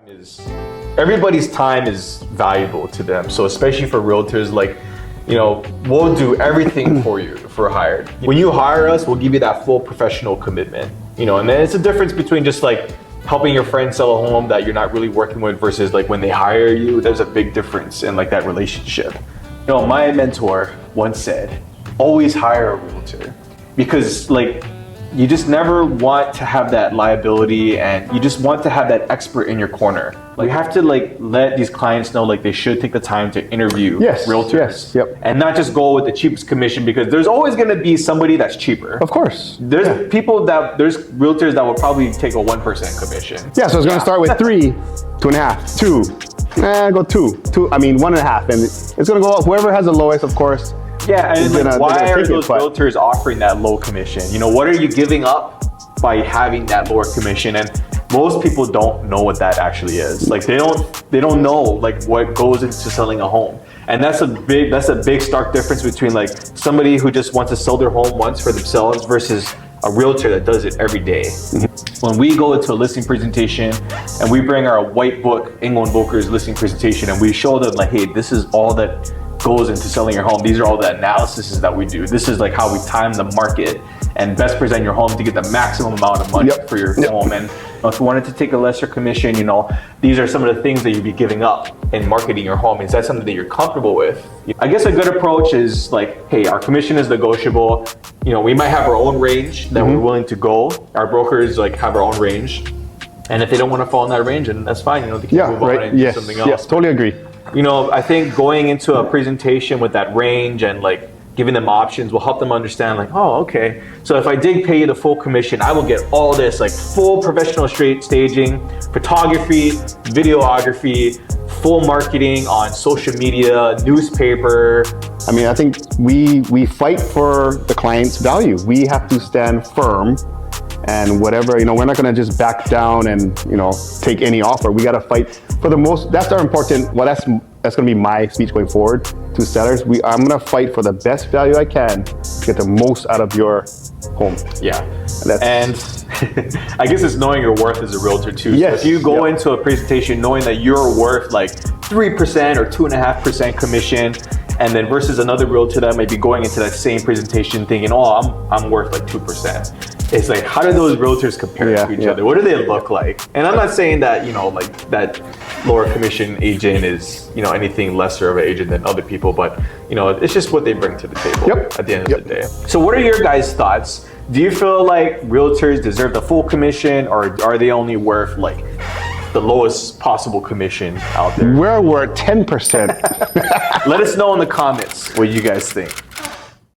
is everybody's time is valuable to them. So especially for realtors, like, you know, we'll do everything for you for hired. When you hire us, we'll give you that full professional commitment, you know, and then it's a difference between just like helping your friend sell a home that you're not really working with versus like when they hire you. There's a big difference in like that relationship. You know, my mentor once said, always hire a realtor, because like you just never want to have that liability, and you just want to have that expert in your corner. Like you have to like let these clients know like they should take the time to interview realtors, and not just go with the cheapest commission, because there's always going to be somebody that's cheaper. Of course. There's there's realtors that will probably take a 1% commission. Yeah, so it's going to start with 3, 2.5, 2. Go 2. I mean 1.5, and it's going to go up. Whoever has the lowest, of course. Yeah, and like, why are those realtors offering that low commission? You know, what are you giving up by having that lower commission? And most people don't know what that actually is. Like they don't know like what goes into selling a home. And that's a big stark difference between like somebody who just wants to sell their home once for themselves versus a realtor that does it every day. When we go into a listing presentation and we bring our white book Engel & Volker's listing presentation and we show them like, hey, this is all that goes into selling your home. These are all the analyses that we do. This is like how we time the market and best present your home to get the maximum amount of money for your home. And if you wanted to take a lesser commission, you know, these are some of the things that you'd be giving up in marketing your home. Is that something that you're comfortable with? I guess a good approach is like, hey, our commission is negotiable. You know, we might have our own range that we're willing to go. Our brokers like have our own range. And if they don't want to fall in that range, then that's fine. You know, they can move on and do something else. Yes, totally agree. You know, I think going into a presentation with that range and like giving them options will help them understand like, oh, okay. So if I did pay you the full commission, I will get all this like full professional staging, photography, videography, full marketing on social media, newspaper. I mean, I think we fight for the client's value. We have to stand firm, and whatever, you know, we're not going to just back down and, you know, take any offer. We got to fight for the most. That's our important. Well, that's going to be my speech going forward to sellers. I'm going to fight for the best value I can to get the most out of your home. Yeah. And I guess it's knowing your worth as a realtor too. Yes. So if you go into a presentation knowing that you're worth like 3% or 2.5% commission, and then versus another realtor that might be going into that same presentation thinking, oh, I'm worth like 2%. It's like, how do those realtors compare to each other? What do they look like? And I'm not saying that, you know, like that lower commission agent is, you know, anything lesser of an agent than other people, but, you know, it's just what they bring to the table at the end of the day. So what are your guys' thoughts? Do you feel like realtors deserve the full commission, or are they only worth like the lowest possible commission out there? We're worth 10%. Let us know in the comments what you guys think.